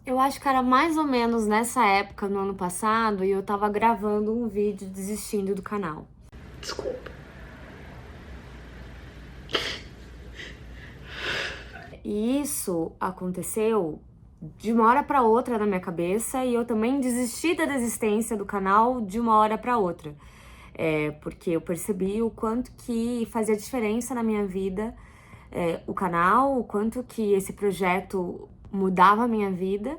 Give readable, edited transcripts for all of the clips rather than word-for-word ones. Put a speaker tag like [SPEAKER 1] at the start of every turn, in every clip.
[SPEAKER 1] Eu acho que era mais ou menos nessa época, no ano passado, e eu tava gravando um vídeo desistindo do canal.
[SPEAKER 2] Desculpa.
[SPEAKER 1] E isso aconteceu de uma hora pra outra na minha cabeça, e eu também desisti da desistência do canal de uma hora pra outra. Porque eu percebi o quanto que fazia diferença na minha vida, o canal, o quanto que esse projeto mudava a minha vida.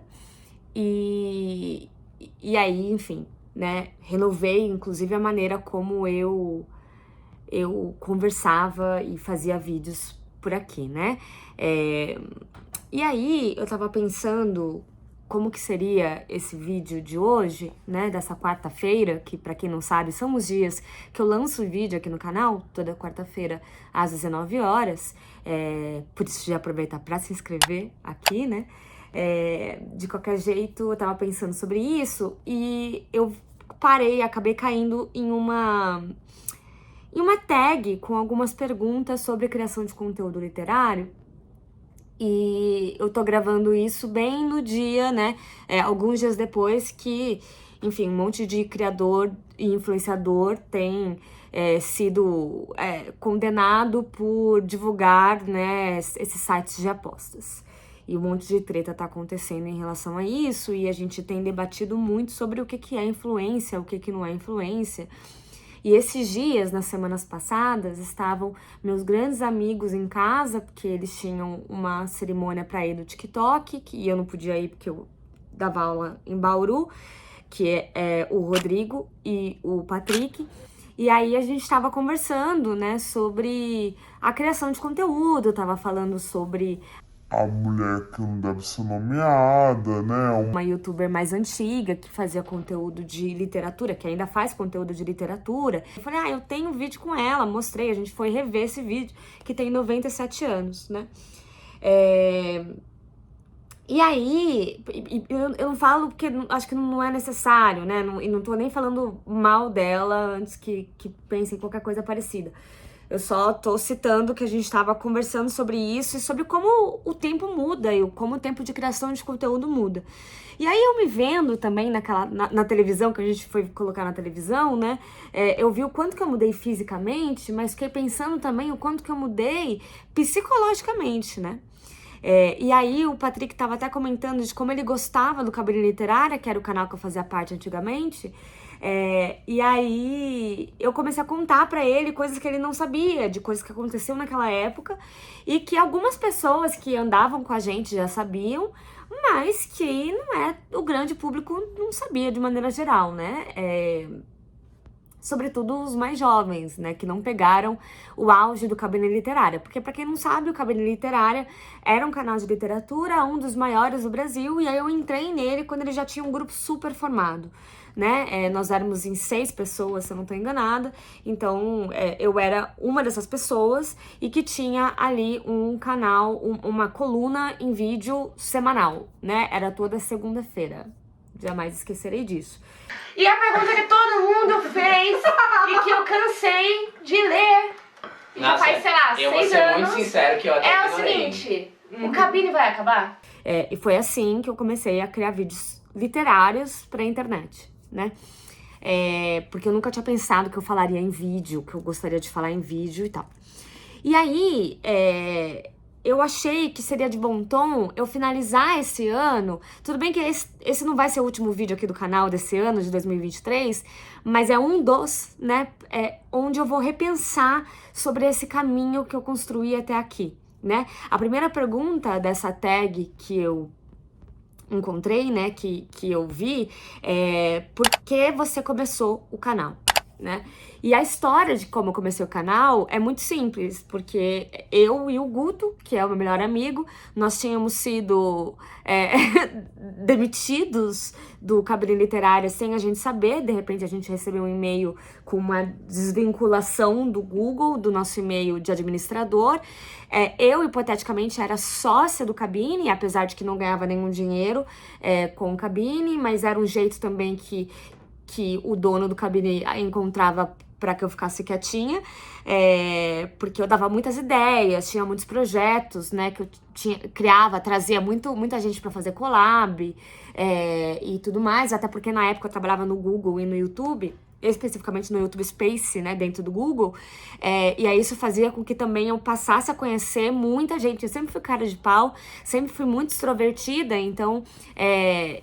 [SPEAKER 1] E aí, enfim, né, renovei inclusive a maneira como eu conversava e fazia vídeos por aqui, né? E aí eu tava pensando como que seria esse vídeo de hoje, né, dessa quarta-feira, que pra quem não sabe, são os dias que eu lanço vídeo aqui no canal, toda quarta-feira às 19 horas, por isso já aproveitar pra se inscrever aqui, né? De qualquer jeito, eu tava pensando sobre isso e eu acabei caindo em uma tag com algumas perguntas sobre criação de conteúdo literário. E eu tô gravando isso bem no dia, né? Alguns dias depois que, enfim, um monte de criador e influenciador tem sido condenado por divulgar, né, esses sites de apostas. E um monte de treta tá acontecendo em relação a isso, e a gente tem debatido muito sobre o que é influência, o que não é influência. E esses dias, nas semanas passadas, estavam meus grandes amigos em casa, porque eles tinham uma cerimônia para ir do TikTok, e eu não podia ir porque eu dava aula em Bauru, que é o Rodrigo e o Patrick. E aí a gente estava conversando, né, sobre a criação de conteúdo, tava falando sobre
[SPEAKER 3] a mulher que não deve ser nomeada, né?
[SPEAKER 1] uma youtuber mais antiga que fazia conteúdo de literatura, que ainda faz conteúdo de literatura. Eu falei, eu tenho um vídeo com ela, mostrei, a gente foi rever esse vídeo, que tem 97 anos, né? E aí, eu não falo porque acho que não é necessário, né? E não tô nem falando mal dela antes que pensem em qualquer coisa parecida. Eu só tô citando que a gente estava conversando sobre isso e sobre como o tempo muda e como o tempo de criação de conteúdo muda. E aí eu me vendo também na televisão, que a gente foi colocar na televisão, né? Eu vi o quanto que eu mudei fisicamente, mas fiquei pensando também o quanto que eu mudei psicologicamente, né? E aí o Patrick tava até comentando de como ele gostava do Cabine Literária, que era o canal que eu fazia parte antigamente. E aí eu comecei a contar pra ele coisas que ele não sabia, de coisas que aconteciam naquela época, e que algumas pessoas que andavam com a gente já sabiam, mas que não é, o grande público não sabia de maneira geral, né? Sobretudo os mais jovens, né, que não pegaram o auge do Cabine Literária. Porque, pra quem não sabe, o Cabine Literária era um canal de literatura, um dos maiores do Brasil, e aí eu entrei nele quando ele já tinha um grupo super formado, né? Nós éramos em 6 pessoas, se eu não tô enganada, então eu era uma dessas pessoas e que tinha ali um canal, uma coluna em vídeo semanal, né? Era toda segunda-feira. Jamais esquecerei disso. E a pergunta que todo mundo fez e que eu cansei de ler, e já faz, sei lá, 6 anos...
[SPEAKER 2] Eu vou ser muito sincero que eu até
[SPEAKER 1] É o seguinte, o Cabine vai acabar? E foi assim que eu comecei a criar vídeos literários pra internet, né? Porque eu nunca tinha pensado que eu falaria em vídeo, que eu gostaria de falar em vídeo e tal. E aí, eu achei que seria de bom tom eu finalizar esse ano. Tudo bem que esse não vai ser o último vídeo aqui do canal desse ano, de 2023, mas é um dos, né, onde eu vou repensar sobre esse caminho que eu construí até aqui, né? A primeira pergunta dessa tag que eu encontrei, né, que eu vi, por que você começou o canal, né? E a história de como eu comecei o canal é muito simples, porque eu e o Guto, que é o meu melhor amigo, nós tínhamos sido demitidos do Cabine Literária sem a gente saber. De repente a gente recebeu um e-mail com uma desvinculação do Google, do nosso e-mail de administrador. Eu, hipoteticamente, era sócia do Cabine, apesar de que não ganhava nenhum dinheiro com o Cabine, mas era um jeito também que o dono do Cabine encontrava para que eu ficasse quietinha, porque eu dava muitas ideias, tinha muitos projetos, né, que eu criava, trazia muita gente para fazer collab e tudo mais, até porque na época eu trabalhava no Google e no YouTube, especificamente no YouTube Space, né, dentro do Google, e aí isso fazia com que também eu passasse a conhecer muita gente. Eu sempre fui cara de pau, sempre fui muito extrovertida, então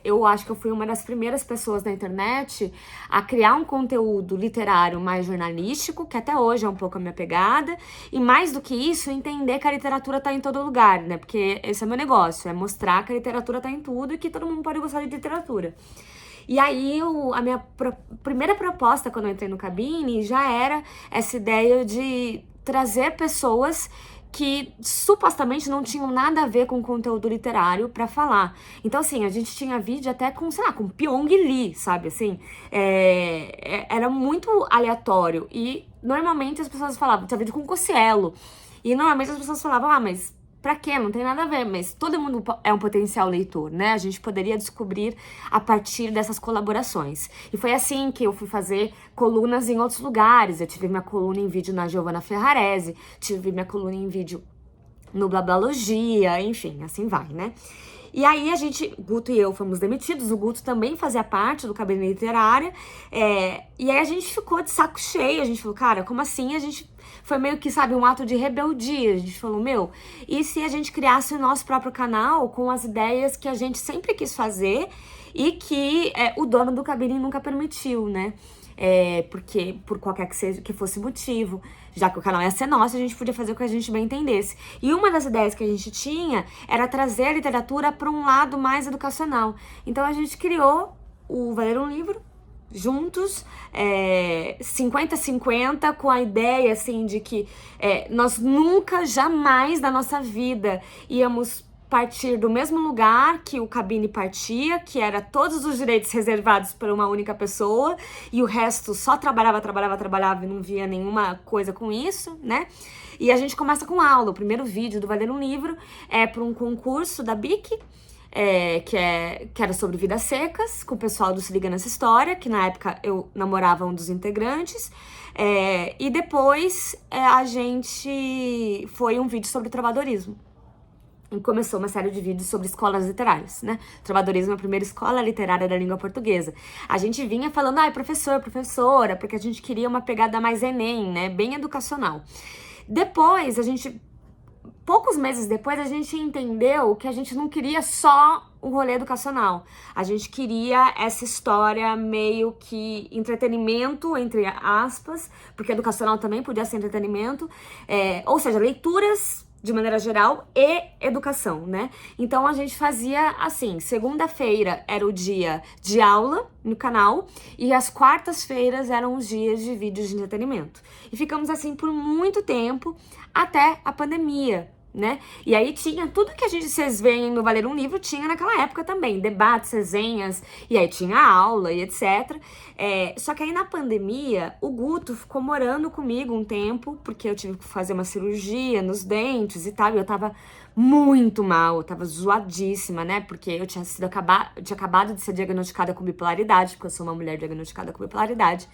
[SPEAKER 1] eu acho que eu fui uma das primeiras pessoas na internet a criar um conteúdo literário mais jornalístico, que até hoje é um pouco a minha pegada, e mais do que isso, entender que a literatura tá em todo lugar, né, porque esse é o meu negócio, é mostrar que a literatura tá em tudo e que todo mundo pode gostar de literatura. E aí, a minha primeira proposta, quando eu entrei no Cabine, já era essa ideia de trazer pessoas que supostamente não tinham nada a ver com conteúdo literário pra falar. Então, assim, a gente tinha vídeo até com, sei lá, com Pyong Lee, sabe, assim? Era muito aleatório. E, normalmente, as pessoas falavam, tinha vídeo com Cossielo. E, normalmente, as pessoas falavam, mas... pra quê? Não tem nada a ver, mas todo mundo é um potencial leitor, né? A gente poderia descobrir a partir dessas colaborações. E foi assim que eu fui fazer colunas em outros lugares. Eu tive minha coluna em vídeo na Giovanna Ferrarese, tive minha coluna em vídeo no Blablalogia, enfim, assim vai, né? E aí Guto e eu fomos demitidos, o Guto também fazia parte do Cabine Literária, e aí a gente ficou de saco cheio, a gente falou, cara, como assim? A gente foi meio que, sabe, um ato de rebeldia, a gente falou, e se a gente criasse o nosso próprio canal com as ideias que a gente sempre quis fazer e que o dono do Cabine nunca permitiu, né? Porque por qualquer que fosse motivo, já que o canal ia ser nosso, a gente podia fazer o que a gente bem entendesse. E uma das ideias que a gente tinha era trazer a literatura para um lado mais educacional. Então a gente criou o Valer um Livro, juntos, 50-50, com a ideia, assim, de que nós nunca, jamais na nossa vida íamos partir do mesmo lugar que o Cabine partia, que era todos os direitos reservados para uma única pessoa, e o resto só trabalhava e não via nenhuma coisa com isso, né? E a gente começa com aula. O primeiro vídeo do Valer um Livro é para um concurso da BIC, que era sobre vidas secas, com o pessoal do Se Liga Nessa História, que na época eu namorava um dos integrantes, e depois foi um vídeo sobre trovadorismo. E começou uma série de vídeos sobre escolas literárias, né? Trovadorismo é a primeira escola literária da língua portuguesa. A gente vinha falando, professor, professora, porque a gente queria uma pegada mais Enem, né? Bem educacional. Depois, poucos meses depois, a gente entendeu que a gente não queria só um rolê educacional. A gente queria essa história meio que entretenimento, entre aspas, porque educacional também podia ser entretenimento, ou seja, leituras de maneira geral e educação, né? Então a gente fazia assim, segunda-feira era o dia de aula no canal e as quartas-feiras eram os dias de vídeos de entretenimento. E ficamos assim por muito tempo, até a pandemia, né? E aí tinha tudo que vocês veem no Valer um Livro, tinha naquela época também, debates, resenhas, e aí tinha aula e etc. Só que aí na pandemia, o Guto ficou morando comigo um tempo, porque eu tive que fazer uma cirurgia nos dentes e tal, e eu tava muito mal, eu tava zoadíssima, né? Porque eu tinha acabado de ser diagnosticada com bipolaridade, porque eu sou uma mulher diagnosticada com bipolaridade.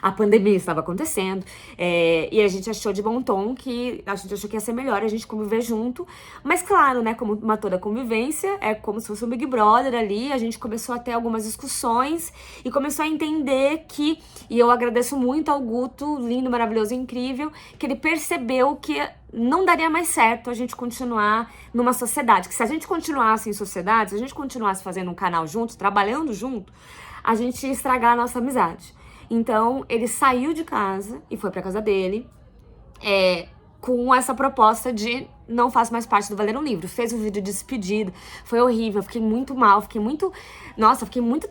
[SPEAKER 1] A pandemia estava acontecendo, e a gente achou de bom tom que a gente achou que ia ser melhor a gente conviver junto, mas claro, né, como uma toda convivência, é como se fosse um Big Brother ali, a gente começou a ter algumas discussões e começou a entender e eu agradeço muito ao Guto, lindo, maravilhoso, incrível, que ele percebeu que não daria mais certo a gente continuar numa sociedade, que se a gente continuasse em sociedade, se a gente continuasse fazendo um canal junto, trabalhando junto, a gente ia estragar a nossa amizade. Então, ele saiu de casa e foi pra casa dele com essa proposta de não faço mais parte do Valer um Livro. Fez um vídeo de despedida, foi horrível, fiquei muito mal, fiquei muito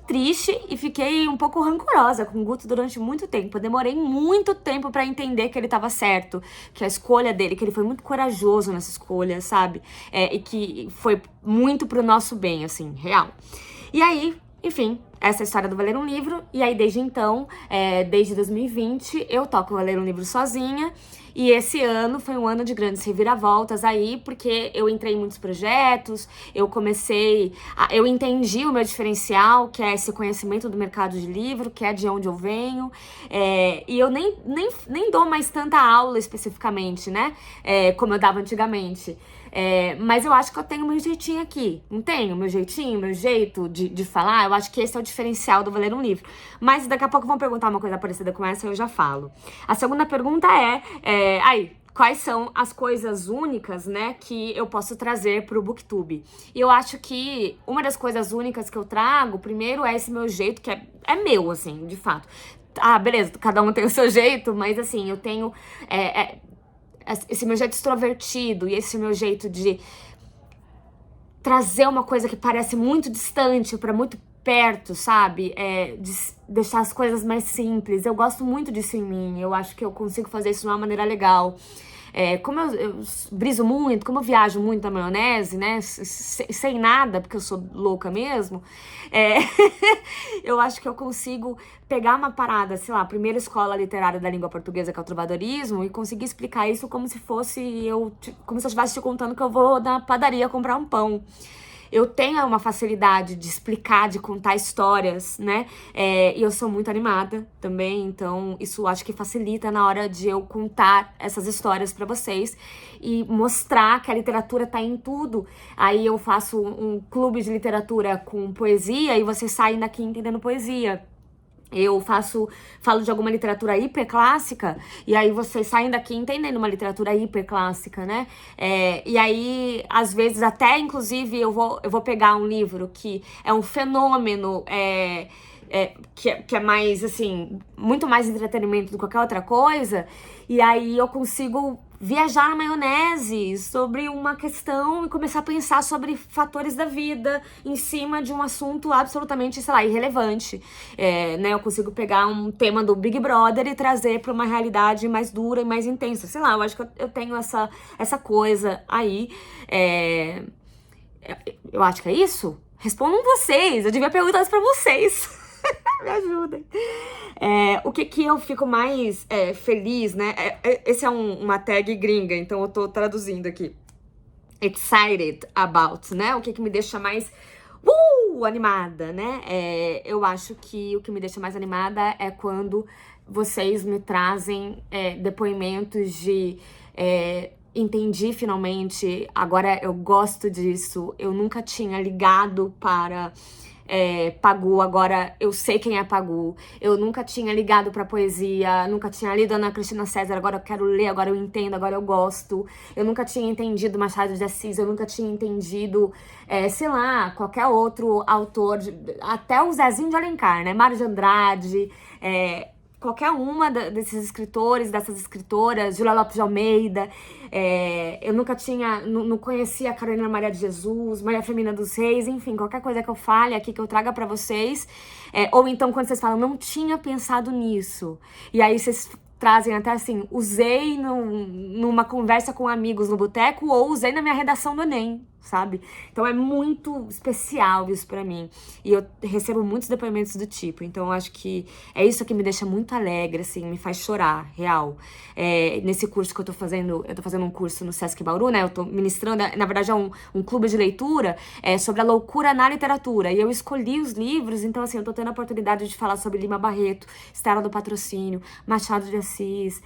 [SPEAKER 1] triste e fiquei um pouco rancorosa com o Guto durante muito tempo. Eu demorei muito tempo pra entender que ele tava certo, que a escolha dele, que ele foi muito corajoso nessa escolha, sabe? E que foi muito pro nosso bem, assim, real. E aí, enfim, essa é a história do Valer um Livro, e aí desde então, desde 2020, eu toco o Valer um Livro sozinha, E esse ano foi um ano de grandes reviravoltas aí, porque eu entrei em muitos projetos, eu entendi o meu diferencial, que é esse conhecimento do mercado de livro, que é de onde eu venho, e eu nem dou mais tanta aula especificamente, né, como eu dava antigamente. Mas eu acho que eu tenho meu jeitinho aqui, não tenho? Meu jeitinho, meu jeito de falar, eu acho que esse é o diferencial do Vou Ler um Livro. Mas daqui a pouco vão perguntar uma coisa parecida com essa e eu já falo. A segunda pergunta quais são as coisas únicas, né, que eu posso trazer pro BookTube? E eu acho que uma das coisas únicas que eu trago, primeiro, é esse meu jeito, que é meu, assim, de fato. Ah, beleza, cada um tem o seu jeito, mas assim, eu tenho esse meu jeito extrovertido e esse meu jeito de trazer uma coisa que parece muito distante pra muito perto, sabe? De deixar as coisas mais simples. Eu gosto muito disso em mim. Eu acho que eu consigo fazer isso de uma maneira legal. Como eu briso muito, como eu viajo muito na maionese, né? Sem nada, porque eu sou louca mesmo. Eu acho que eu consigo pegar uma parada, sei lá, a primeira escola literária da língua portuguesa, que é o trovadorismo, e conseguir explicar isso como se eu estivesse te contando que eu vou na padaria comprar um pão. Eu tenho uma facilidade de explicar, de contar histórias, né? E eu sou muito animada também, então isso acho que facilita na hora de eu contar essas histórias pra vocês e mostrar que a literatura tá em tudo. Aí eu faço um clube de literatura com poesia e vocês saem daqui entendendo poesia. Eu falo de alguma literatura hiperclássica, e aí vocês saem daqui entendendo uma literatura hiperclássica, né? E aí, às vezes, até, inclusive, eu vou pegar um livro que é um fenômeno, que é mais, assim, muito mais entretenimento do que qualquer outra coisa, e aí eu consigo viajar na maionese sobre uma questão e começar a pensar sobre fatores da vida em cima de um assunto absolutamente, sei lá, irrelevante. Né? Eu consigo pegar um tema do Big Brother e trazer para uma realidade mais dura e mais intensa. Sei lá, eu acho que eu tenho essa coisa aí. Eu acho que é isso? Respondam vocês, eu devia perguntar isso pra vocês. Me ajudem. O que eu fico mais feliz, né? Esse é uma tag gringa, então eu tô traduzindo aqui. Excited about, né? O que me deixa mais animada, né? Eu acho que o que me deixa mais animada é quando vocês me trazem depoimentos de entendi finalmente, agora eu gosto disso, eu nunca tinha ligado para Pagu, agora eu sei quem é Pagu, eu nunca tinha ligado pra poesia, nunca tinha lido Ana Cristina César, agora eu quero ler, agora eu entendo, agora eu gosto, eu nunca tinha entendido Machado de Assis, eu nunca tinha entendido, sei lá, qualquer outro autor, até o Zezinho de Alencar, né, Mário de Andrade, qualquer uma desses escritores, dessas escritoras, Júlia Lopes de Almeida, eu nunca tinha, não conhecia a Carolina Maria de Jesus, Maria Firmina dos Reis, enfim, qualquer coisa que eu fale aqui, que eu traga pra vocês, ou então quando vocês falam, não tinha pensado nisso, e aí vocês trazem até assim, usei numa conversa com amigos no boteco, ou usei na minha redação do Enem, sabe? Então é muito especial isso pra mim. E eu recebo muitos depoimentos do tipo. Então eu acho que é isso que me deixa muito alegre, assim, me faz chorar, real. Nesse curso que eu tô fazendo um curso no Sesc Bauru, né? Eu tô ministrando, na verdade é um clube de leitura sobre a loucura na literatura. E eu escolhi os livros, então assim, eu tô tendo a oportunidade de falar sobre Lima Barreto, Estela do Patrocínio, Machado de Assis,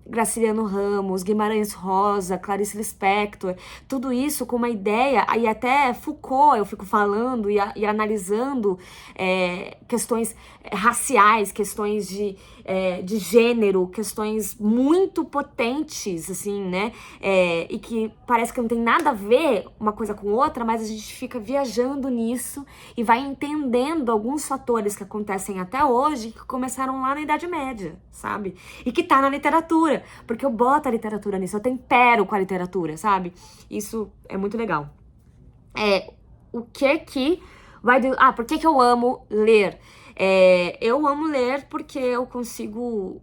[SPEAKER 1] Graciliano Ramos, Guimarães Rosa, Clarice Lispector, tudo isso com uma ideia, e até Foucault eu fico falando e analisando questões raciais, questões de gênero, questões muito potentes, assim, né, e que parece que não tem nada a ver uma coisa com outra, mas a gente fica viajando nisso e vai entendendo alguns fatores que acontecem até hoje, que começaram lá na Idade Média, sabe, e que tá na literatura, porque eu boto a literatura nisso, eu tempero com a literatura, sabe, isso é muito legal. Por que eu amo ler? Eu amo ler porque eu consigo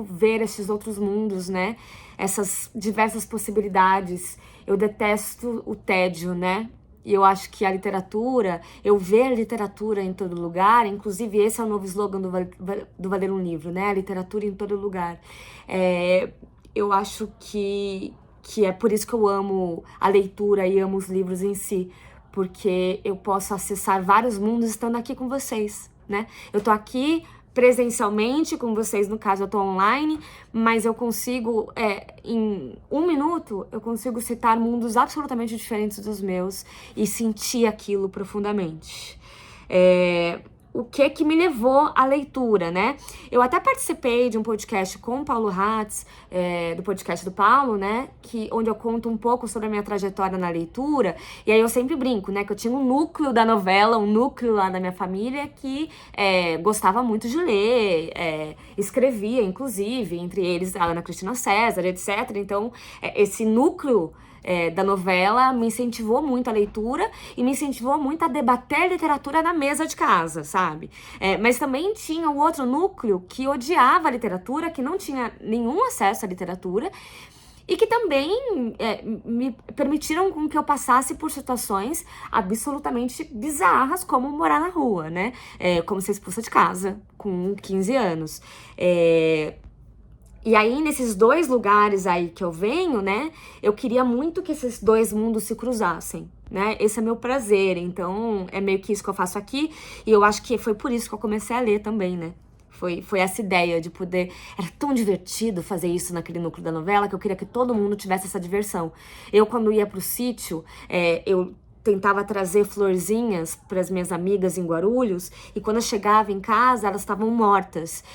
[SPEAKER 1] ver esses outros mundos, né? Essas diversas possibilidades. Eu detesto o tédio, né? E eu acho que a literatura, eu ver a literatura em todo lugar, inclusive esse é o novo slogan do Valer um Livro, né? A literatura em todo lugar. Eu acho que é por isso que eu amo a leitura e amo os livros em si, porque eu posso acessar vários mundos estando aqui com vocês, né? Eu tô aqui presencialmente com vocês, no caso eu tô online, mas eu consigo, em 1 minuto, eu consigo citar mundos absolutamente diferentes dos meus e sentir aquilo profundamente. O que me levou à leitura, né? Eu até participei de um podcast com o Paulo Hatz, do podcast do Paulo, né? Onde eu conto um pouco sobre a minha trajetória na leitura. E aí eu sempre brinco, né? Que eu tinha um núcleo da novela, um núcleo lá da minha família que gostava muito de ler, escrevia, inclusive, entre eles a Ana Cristina César, etc. Então, esse núcleo da novela me incentivou muito a leitura e me incentivou muito a debater literatura na mesa de casa, sabe? Mas também tinha o outro núcleo que odiava a literatura, que não tinha nenhum acesso à literatura e que também me permitiram com que eu passasse por situações absolutamente bizarras, como morar na rua, né? Como ser expulsa de casa com 15 anos. E aí, nesses 2 lugares aí que eu venho, né, eu queria muito que esses 2 mundos se cruzassem, né? Esse é meu prazer, então é meio que isso que eu faço aqui, e eu acho que foi por isso que eu comecei a ler também, né? Foi essa ideia de poder... Era tão divertido fazer isso naquele núcleo da novela que eu queria que todo mundo tivesse essa diversão. Eu, quando ia pro sítio, eu tentava trazer florzinhas para as minhas amigas em Guarulhos, e quando eu chegava em casa, elas estavam mortas,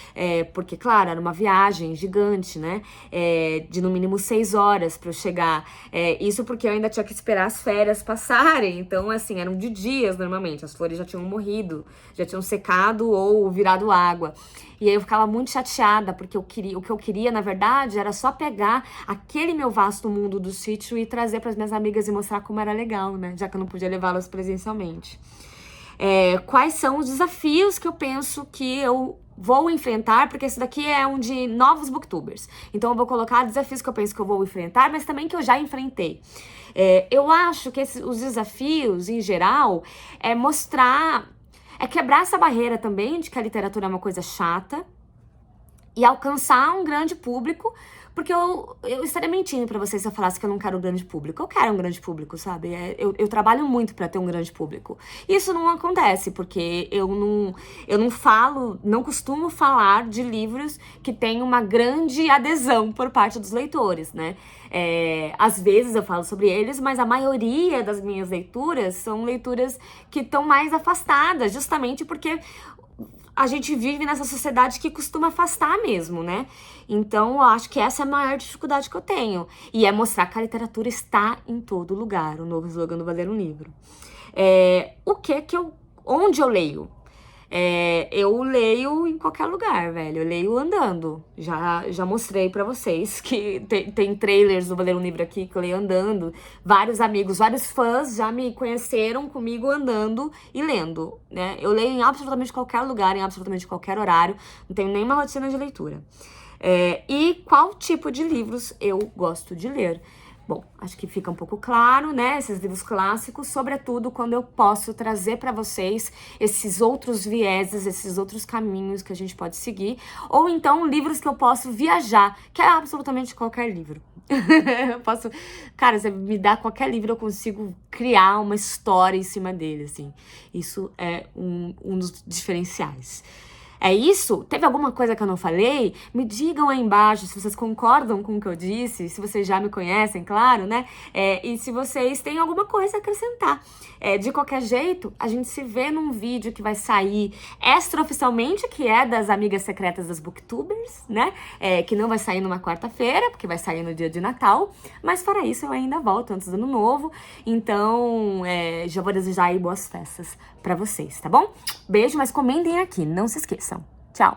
[SPEAKER 1] porque, claro, era uma viagem gigante, né, de no mínimo 6 horas para eu chegar, isso porque eu ainda tinha que esperar as férias passarem, então, assim, eram de dias normalmente, as flores já tinham morrido, já tinham secado ou virado água. E aí eu ficava muito chateada, porque o que eu queria, na verdade, era só pegar aquele meu vasto mundo do sítio e trazer para as minhas amigas e mostrar como era legal, né? Já que eu não podia levá-las presencialmente. Quais são os desafios que eu penso que eu vou enfrentar, porque esse daqui é um de novos booktubers. Então eu vou colocar desafios que eu penso que eu vou enfrentar, mas também que eu já enfrentei. Eu acho que os desafios, em geral, quebrar essa barreira também de que a literatura é uma coisa chata e alcançar um grande público, porque eu estaria mentindo pra vocês se eu falasse que eu não quero um grande público. Eu quero um grande público, sabe? Eu trabalho muito pra ter um grande público. Isso não acontece, porque eu não costumo falar de livros que têm uma grande adesão por parte dos leitores, né? Às vezes eu falo sobre eles, mas a maioria das minhas leituras são leituras que estão mais afastadas, justamente porque a gente vive nessa sociedade que costuma afastar mesmo, né? Então, eu acho que essa é a maior dificuldade que eu tenho. E é mostrar que a literatura está em todo lugar, o novo slogan do Valer um Livro. Onde eu leio? Eu leio em qualquer lugar, velho. Eu leio andando. Já mostrei pra vocês que tem trailers do Valer um Livro aqui que eu leio andando. Vários amigos, vários fãs já me conheceram comigo andando e lendo, né? Eu leio em absolutamente qualquer lugar, em absolutamente qualquer horário. Não tenho nenhuma rotina de leitura. E qual tipo de livros eu gosto de ler? Bom, acho que fica um pouco claro, né? Esses livros clássicos, sobretudo quando eu posso trazer para vocês esses outros vieses, esses outros caminhos que a gente pode seguir. Ou então livros que eu posso viajar, que é absolutamente qualquer livro. Eu posso... Cara, você me dá qualquer livro, eu consigo criar uma história em cima dele, assim. Isso é um dos diferenciais. É isso? Teve alguma coisa que eu não falei? Me digam aí embaixo se vocês concordam com o que eu disse, se vocês já me conhecem, claro, né? E se vocês têm alguma coisa a acrescentar. De qualquer jeito, a gente se vê num vídeo que vai sair extraoficialmente, que é das amigas secretas das booktubers, né? Que não vai sair numa quarta-feira, porque vai sair no dia de Natal. Mas fora isso, eu ainda volto antes do Ano Novo. Então, já vou desejar aí boas festas pra vocês, tá bom? Beijo, mas comentem aqui, não se esqueçam. Tchau!